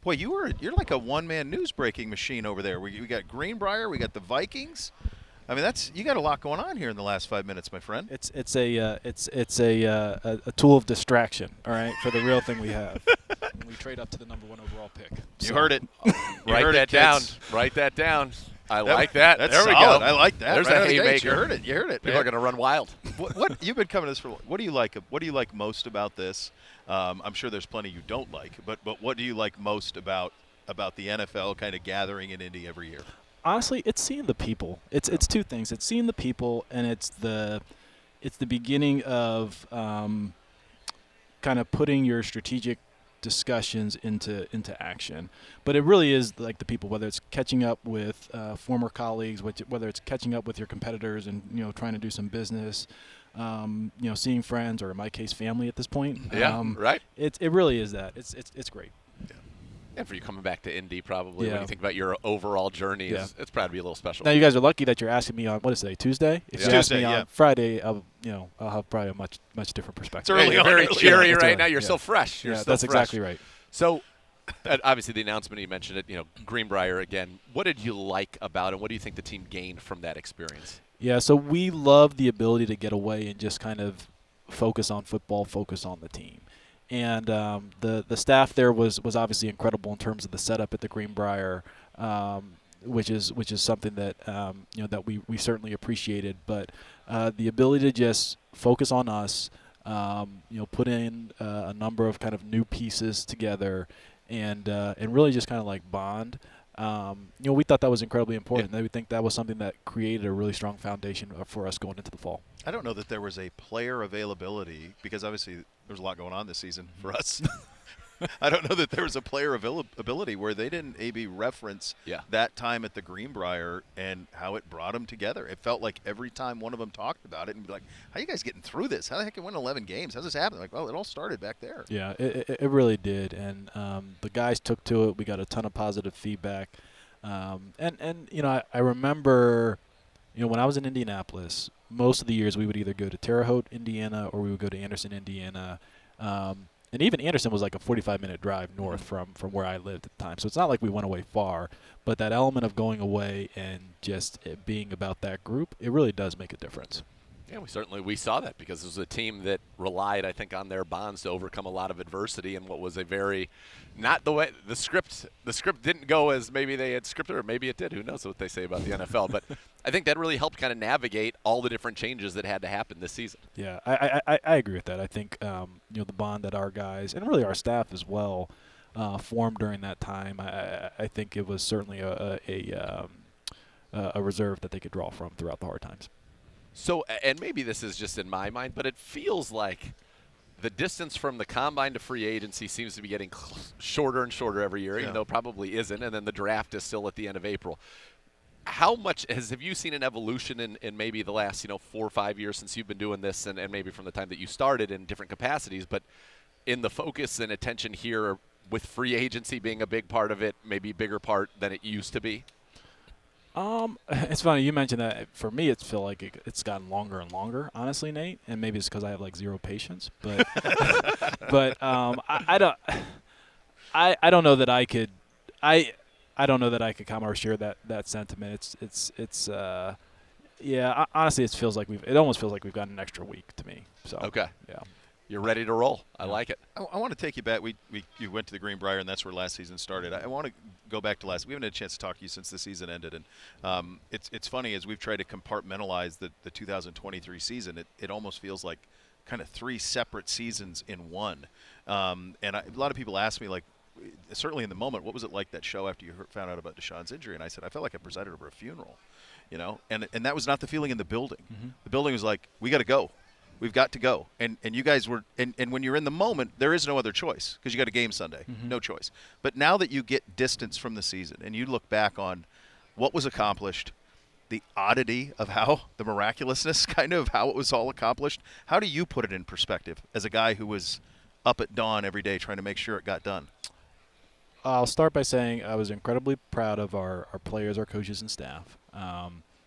Boy, you're like a one-man news-breaking machine over there. We got Greenbrier, we got the Vikings. I mean, you got a lot going on here in the last 5 minutes, my friend. It's a tool of distraction, all right, for the real thing we have. We trade up to the number 1 overall pick. You heard it. Write that down. Write that down. I like that. That's there we solid. go. I like that. There's right a haymaker. You heard it. You heard it. People are going to run wild. What you've been coming to this for? What do you like? What do you like most about this? I'm sure there's plenty you don't like, but what do you like most about the NFL kind of gathering in Indy every year? Honestly, it's seeing the people. It's two things. It's seeing the people, and it's the beginning of kind of putting your strategic discussions into action. But it really is like the people, whether it's catching up with former colleagues, whether it's catching up with your competitors and trying to do some business, seeing friends, or in my case family at this point. Yeah, right. It really is that. It's great. And for you coming back to Indy, probably Yeah. when you think about your overall journey, it's probably a little special. Now you guys are lucky that you're asking me on what is it, Tuesday? If you ask me on Friday, I'll have probably a much different perspective. It's early You're very cheery right now. Early. You're still fresh. You're still that's fresh. exactly right. So, obviously, the announcement you mentioned it. Greenbrier again. What did you like about it? What do you think the team gained from that experience? Yeah, so we love the ability to get away and just kind of focus on football, focus on the team. And the staff there was obviously incredible in terms of the setup at the Greenbrier, which is something that that we certainly appreciated. But the ability to just focus on us, put in a number of kind of new pieces together, and really just kind of like bond. We thought that was incredibly important. Yeah. We think that was something that created a really strong foundation for us going into the fall. I don't know that there was a player availability, because obviously there's a lot going on this season for us. I don't know that there was a player availability where they didn't maybe reference that time at the Greenbrier and how it brought them together. It felt like every time one of them talked about it and be like, how are you guys getting through this? How the heck can win 11 games? How's this happen? Like, well, it all started back there. Yeah, it really did. And the guys took to it. We got a ton of positive feedback. I remember, when I was in Indianapolis, most of the years we would either go to Terre Haute, Indiana, or we would go to Anderson, Indiana. And even Anderson was like a 45-minute drive north from where I lived at the time. So it's not like we went away far. But that element of going away and just it being about that group, it really does make a difference. Yeah, we saw that because it was a team that relied, I think, on their bonds to overcome a lot of adversity in what was a very not the way the script didn't go as maybe they had scripted, or maybe it did. Who knows what they say about the NFL? But I think that really helped kind of navigate all the different changes that had to happen this season. Yeah, I agree with that. I think the bond that our guys and really our staff as well formed during that time. I think it was certainly a reserve that they could draw from throughout the hard times. So, and maybe this is just in my mind, but it feels like the distance from the combine to free agency seems to be getting shorter and shorter every year, even though it probably isn't, and then the draft is still at the end of April. How much have you seen an evolution in maybe the last 4 or 5 years since you've been doing this, and maybe from the time that you started in different capacities, but in the focus and attention here with free agency being a big part of it, maybe a bigger part than it used to be? It's funny you mentioned that. For me, it's feel like it's gotten longer and longer, honestly, Nate. And maybe it's because I have like zero patience. But I don't know that I could. I don't know that I could come or share that sentiment. Honestly, it almost feels like we've got an extra week to me. So okay, yeah. You're ready to roll. I like it. I want to take you back. You went to the Greenbrier, and that's where last season started. I want to go back to last. We haven't had a chance to talk to you since the season ended, and it's funny as we've tried to compartmentalize the 2023 season. It almost feels like kind of 3 separate seasons in one. A lot of people ask me, like, certainly in the moment, what was it like that show after you found out about Deshaun's injury? And I said I felt like I presided over a funeral, and that was not the feeling in the building. Mm-hmm. The building was like, we got to go. We've got to go. And you guys were – and when you're in the moment, there is no other choice because you got a game Sunday. Mm-hmm. No choice. But now that you get distance from the season and you look back on what was accomplished, the oddity of how – the miraculousness kind of how it was all accomplished, how do you put it in perspective as a guy who was up at dawn every day trying to make sure it got done? I'll start by saying I was incredibly proud of our players, our coaches, and staff.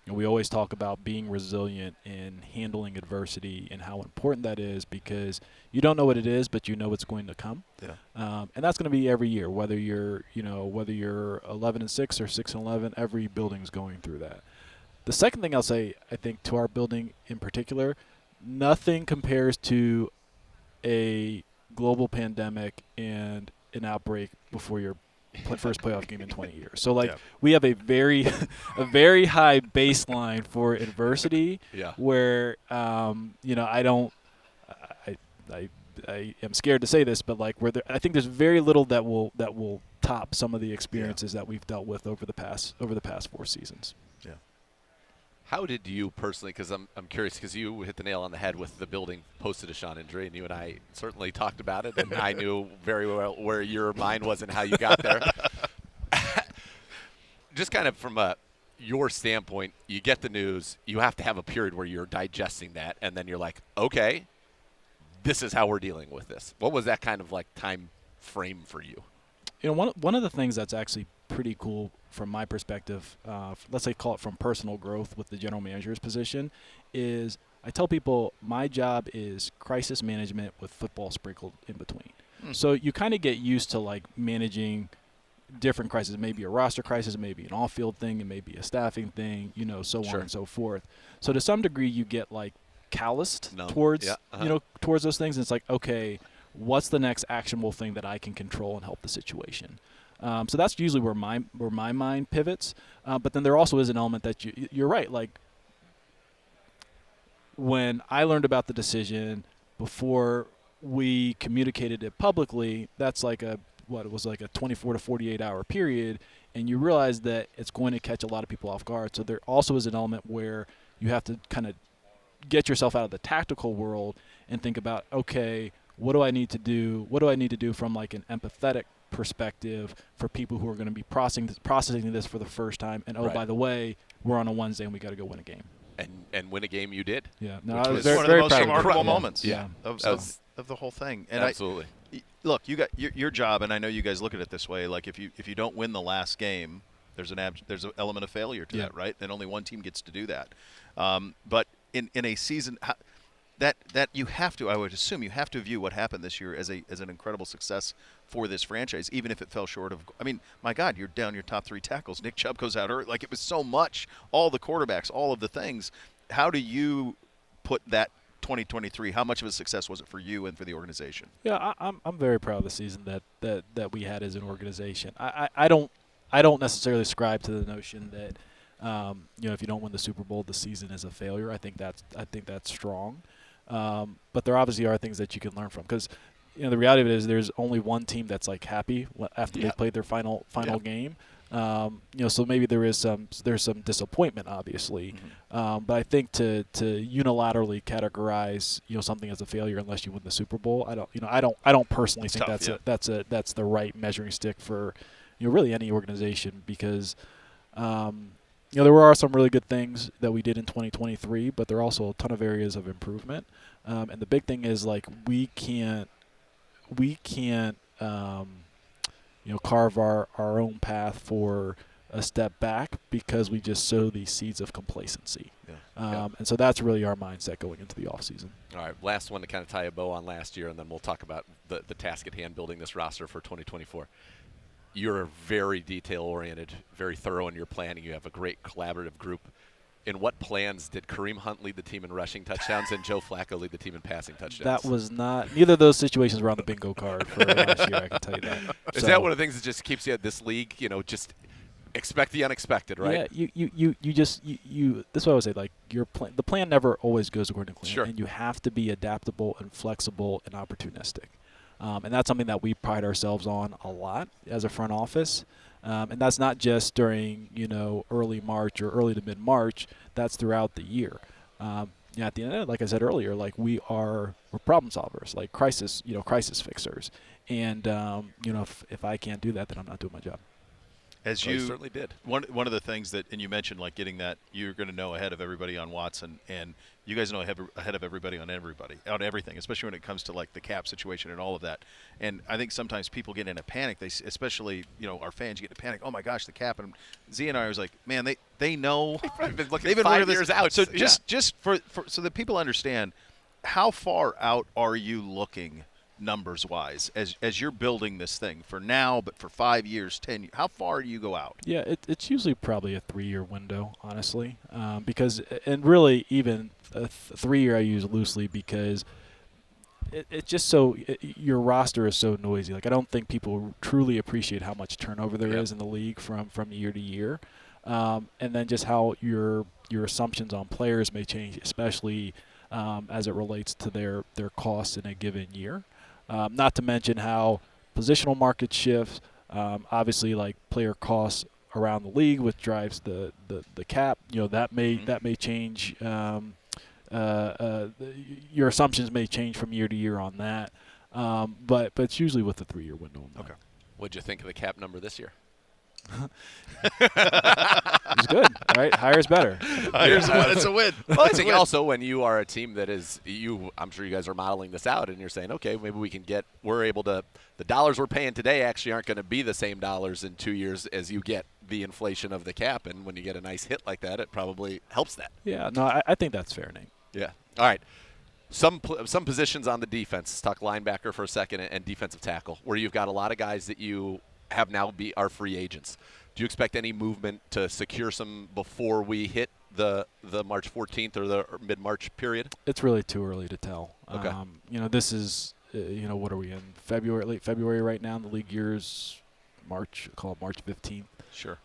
And we always talk about being resilient and handling adversity and how important that is, because you don't know what it is, but you know it's going to come. Yeah. And that's going to be every year, whether you're 11-6 or 6-11. Every building's going through that. The second thing I'll say, I think, to our building in particular, nothing compares to a global pandemic and an outbreak before your first playoff game in 20 years. So like we have a very high baseline for adversity where I am scared to say this, but like I think there's very little that will top some of the experiences that we've dealt with over the past 4 seasons. Yeah. How did you personally, because I'm curious, because you hit the nail on the head with the building post-Deshaun injury, and you and I certainly talked about it, and I knew very well where your mind was and how you got there. Just kind of from your standpoint, you get the news, you have to have a period where you're digesting that, and then you're like, okay, this is how we're dealing with this. What was that kind of like time frame for you? One of the things that's actually pretty cool from my perspective, let's say call it from personal growth with the general manager's position, is I tell people my job is crisis management with football sprinkled in between. So you kind of get used to like managing different crises. It may be a roster crisis, it may be an off-field thing, it may be a staffing thing, so on and so forth. So to some degree you get like calloused towards towards those things, and it's like, okay, what's the next actionable thing that I can control and help the situation? So that's usually where my mind pivots. But then there also is an element that you're right. Like when I learned about the decision before we communicated it publicly, that's like it was like a 24 to 48 hour period, and you realize that it's going to catch a lot of people off guard. So there also is an element where you have to kind of get yourself out of the tactical world and think about, okay, what do I need to do? What do I need to do from like an empathetic perspective for people who are going to be processing this for the first time? And by the way, we're on a Wednesday and we got to go win a game. And win a game you did. Yeah, no, I was very, one of the most remarkable moments. Of the whole thing. And absolutely. Look, you got your job, and I know you guys look at it this way. Like if you don't win the last game, there's an element of failure to that, right? And only one team gets to do that. But in a season. That you have to, I would assume, you have to view what happened this year as an incredible success for this franchise, even if it fell short of. I mean, my God, you're down your top 3 tackles. Nick Chubb goes out early. Like it was so much, all the quarterbacks, all of the things. How do you put that 2023? How much of a success was it for you and for the organization? Yeah, I'm very proud of the season that we had as an organization. I don't necessarily ascribe to the notion that if you don't win the Super Bowl, the season is a failure. I think that's strong. But there obviously are things that you can learn from, because the reality of it is there's only one team that's like happy after they played their final game. So maybe there's some disappointment, obviously. But I think to unilaterally categorize something as a failure unless you win the Super Bowl, I don't personally think that's the right measuring stick for really any organization, because there are some really good things that we did in 2023, but there are also a ton of areas of improvement. And the big thing is like we can't carve our own path for a step back because we just sow these seeds of complacency. And so that's really our mindset going into the offseason. All right, last one to kind of tie a bow on last year, and then we'll talk about the task at hand, building this roster for 2024. You're very detail-oriented, very thorough in your planning. You have a great collaborative group. In what plans did Kareem Hunt lead the team in rushing touchdowns and Joe Flacco lead the team in passing touchdowns? That was not – neither of those situations were on the bingo card for last year, I can tell you that. Is that one of the things that just keeps you at this league, just expect the unexpected, right? Yeah, this is what I would say, like the plan never always goes according to plan. Sure. And you have to be adaptable and flexible and opportunistic. And that's something that we pride ourselves on a lot as a front office. And that's not just during, early March or early to mid-March. That's throughout the year. At the end of it, like I said earlier, like we're problem solvers, like crisis fixers. And, if I can't do that, then I'm not doing my job. As Well, you he certainly did. One of the things that, and you mentioned like getting that you're going to know ahead of everybody on Watson, and you guys know ahead of everybody on everything, especially when it comes to like the cap situation and all of that. And I think sometimes people get in a panic. Especially our fans get in a panic. Oh my gosh, the cap. And Z and I was like, man, they know. They've been looking They've been 5 this- years out. So Yeah. just for so that people understand, how far out are you looking? Numbers wise, as you're building this thing for now, but for 5 years, 10 years, how far do you go out? Yeah, it's usually probably a 3-year window, honestly, because and really even a 3-year I use loosely because it's just your roster is so noisy. Like I don't think people truly appreciate how much turnover there is in the league from year to year, and then just how your assumptions on players may change, especially as it relates to their costs in a given year. Not to mention how positional market shifts, obviously like player costs around the league, which drives the cap. That may change. Your assumptions may change from year to year on that, but it's usually with a 3-year window. Okay. What'd you think of the cap number this year? It's good, right? Higher is better. It's a win. Well, I think also when you are a team that is I'm sure you guys are modeling this out, and you're saying, okay, maybe we're able to. The dollars we're paying today actually aren't going to be the same dollars in 2 years as you get the inflation of the cap, and when you get a nice hit like that, it probably helps that. Yeah, no, I think that's fair, Nate. Yeah. All right. Some positions on the defense. Let's talk linebacker for a second and defensive tackle, where you've got a lot of guys that you have now are free agents. Do you expect any movement to secure some before we hit the March 14th or the mid-March period? It's really too early to tell. Okay. This is what are we in February? Late February right now. In the league year's March. Call it March 15th. Sure.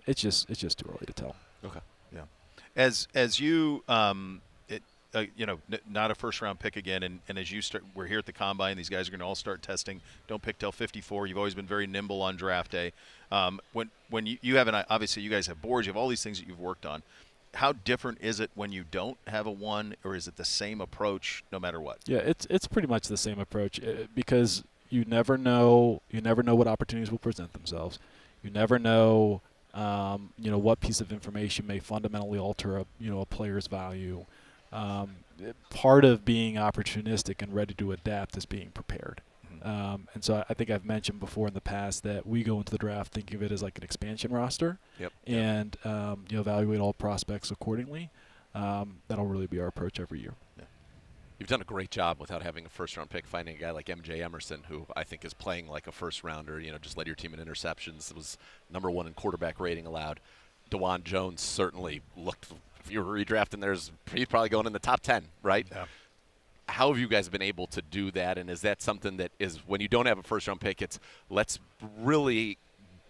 It's just too early to tell. Okay. Yeah. As you not a first-round pick again, and as you start, we're here at the Combine. These guys are going to all start testing. Don't pick till 54. You've always been very nimble on draft day. When you have obviously you guys have boards. You have all these things that you've worked on. How different is it when you don't have a one, or is it the same approach no matter what? Yeah, it's pretty much the same approach because you never know what opportunities will present themselves. You never know what piece of information may fundamentally alter a player's value. Part of being opportunistic and ready to adapt is being prepared. And so I think I've mentioned before in the past that we go into the draft thinking of it as like an expansion roster, and evaluate all prospects accordingly. That'll really be our approach every year. Yeah. You've done a great job without having a first-round pick, finding a guy like M.J. Emerson, who I think is playing like a first-rounder. Just led your team in interceptions. It was number 1 in quarterback rating allowed. DeJuan Jones certainly looked. If you were redrafting, he's probably going in the top 10, right? Yeah. How have you guys been able to do that? And is that something that is, when you don't have a first-round pick, it's let's really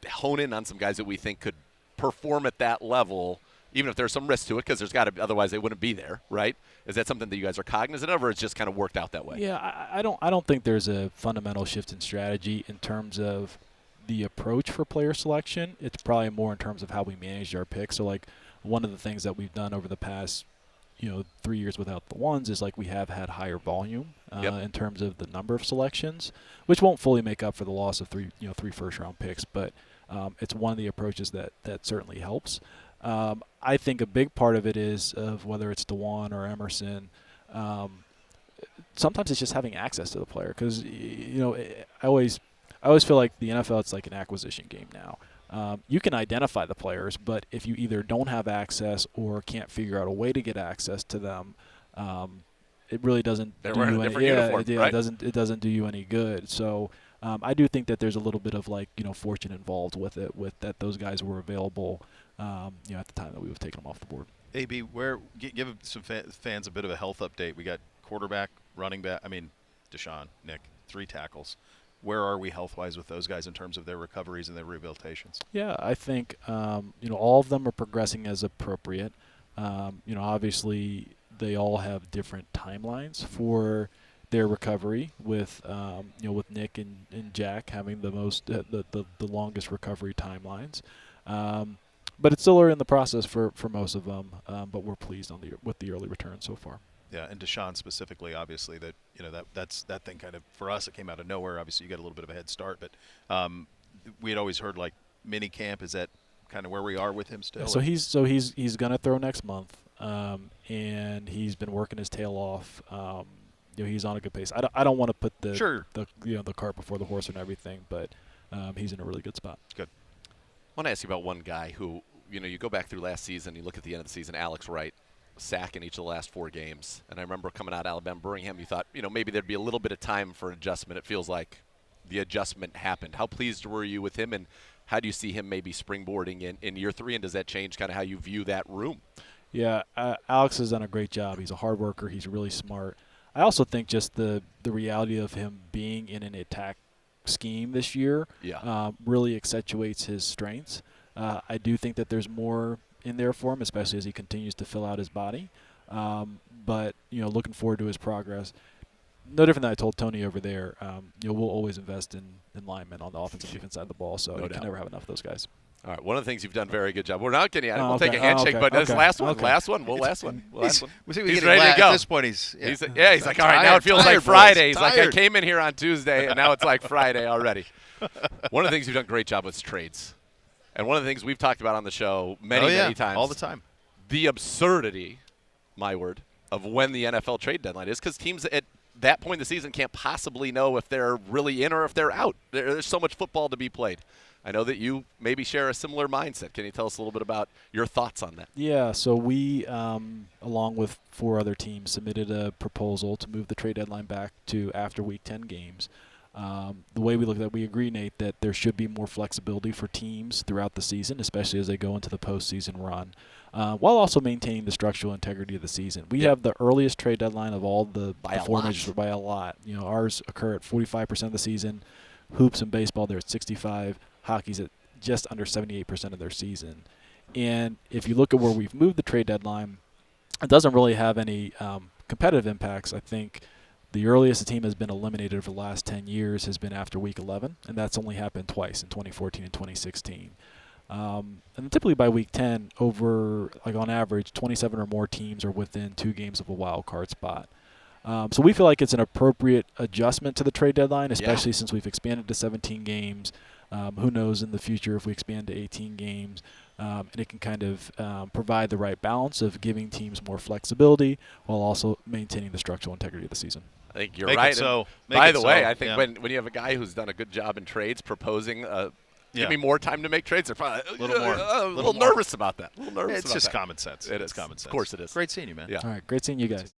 hone in on some guys that we think could perform at that level, even if there's some risk to it, because there's got to, otherwise they wouldn't be there, right? Is that something that you guys are cognizant of, or it's just kind of worked out that way? Yeah, I don't think there's a fundamental shift in strategy in terms of the approach for player selection. It's probably more in terms of how we manage our picks. So like one of the things that we've done over the past 3 years without the ones is like we have had higher volume in terms of the number of selections, which won't fully make up for the loss of three first-round picks, but it's one of the approaches that certainly helps. I think a big part of it is of whether it's DeJuan or Emerson. Sometimes it's just having access to the player because I always feel like the NFL, it's like an acquisition game now. You can identify the players, but if you either don't have access or can't figure out a way to get access to them, it really doesn't do you any. Right? It doesn't do you any good. So I do think that there's a little bit of fortune involved with it, with that those guys were available, at the time that we have taken them off the board. AB, give some fans a bit of a health update. We got quarterback, running back. Deshaun, Nick, 3 tackles. Where are we health-wise with those guys in terms of their recoveries and their rehabilitations? Yeah, I think all of them are progressing as appropriate. Obviously they all have different timelines for their recovery. With with Nick and Jack having the most the longest recovery timelines. But it's still early in the process for most of them. But we're pleased with the early return so far. Yeah, and Deshaun specifically, obviously, that's thing kind of, for us, it came out of nowhere. Obviously, you got a little bit of a head start, but we had always heard, like, mini camp? Is that kind of where we are with him still? So he's going to throw next month, and he's been working his tail off. He's on a good pace. I don't want to put the cart before the horse and everything, but he's in a really good spot. Good. I want to ask you about one guy who, you go back through last season, you look at the end of the season, Alex Wright, sack in each of the last 4 games. And I remember coming out of Alabama, Birmingham, you thought, maybe there'd be a little bit of time for adjustment. It feels like the adjustment happened. How pleased were you with him, and how do you see him maybe springboarding in year 3, and does that change kind of how you view that room? Yeah, Alex has done a great job. He's a hard worker. He's really smart. I also think just the reality of him being in an attack scheme this year really accentuates his strengths. I do think that there's more in there for him, especially as he continues to fill out his body. But looking forward to his progress. No different than I told Tony over there. We'll always invest in linemen on the offensive and defense side of the ball, so you can never have enough of those guys. All right, one of the things you've done very good job. We're not getting at it. We'll okay. take a handshake, but this last one. He's He's ready to go. At this point, he's like, all right, now it feels like Friday. He's like, I came in here on Tuesday, and now it's like Friday already. One of the things you've done a great job with is trades. And one of the things we've talked about on the show many times. All the time. The absurdity, my word, of when the NFL trade deadline is, because teams at that point in the season can't possibly know if they're really in or if they're out. There's so much football to be played. I know that you maybe share a similar mindset. Can you tell us a little bit about your thoughts on that? Yeah, so we, along with 4 other teams, submitted a proposal to move the trade deadline back to after Week 10 games. The way we look at it, we agree, Nate, that there should be more flexibility for teams throughout the season, especially as they go into the postseason run, while also maintaining the structural integrity of the season. We have the earliest trade deadline of all the four majors by a lot. Ours occur at 45% of the season. Hoops and baseball, they're at 65. Hockey's at just under 78% of their season. And if you look at where we've moved the trade deadline, it doesn't really have any competitive impacts. I think the earliest a team has been eliminated over the last 10 years has been after Week 11, and that's only happened twice, in 2014 and 2016. And typically by Week 10, on average, 27 or more teams are within 2 games of a wild card spot. So we feel like it's an appropriate adjustment to the trade deadline, especially since we've expanded to 17 games. Who knows in the future if we expand to 18 games. And it can kind of provide the right balance of giving teams more flexibility while also maintaining the structural integrity of the season. I think you're right. By the way, I think when you have a guy who's done a good job in trades proposing give me more time to make trades, they're probably a little nervous about that. It's just common sense. It is. Common sense. Of course it is. Great seeing you, man. Yeah. All right, great seeing you guys.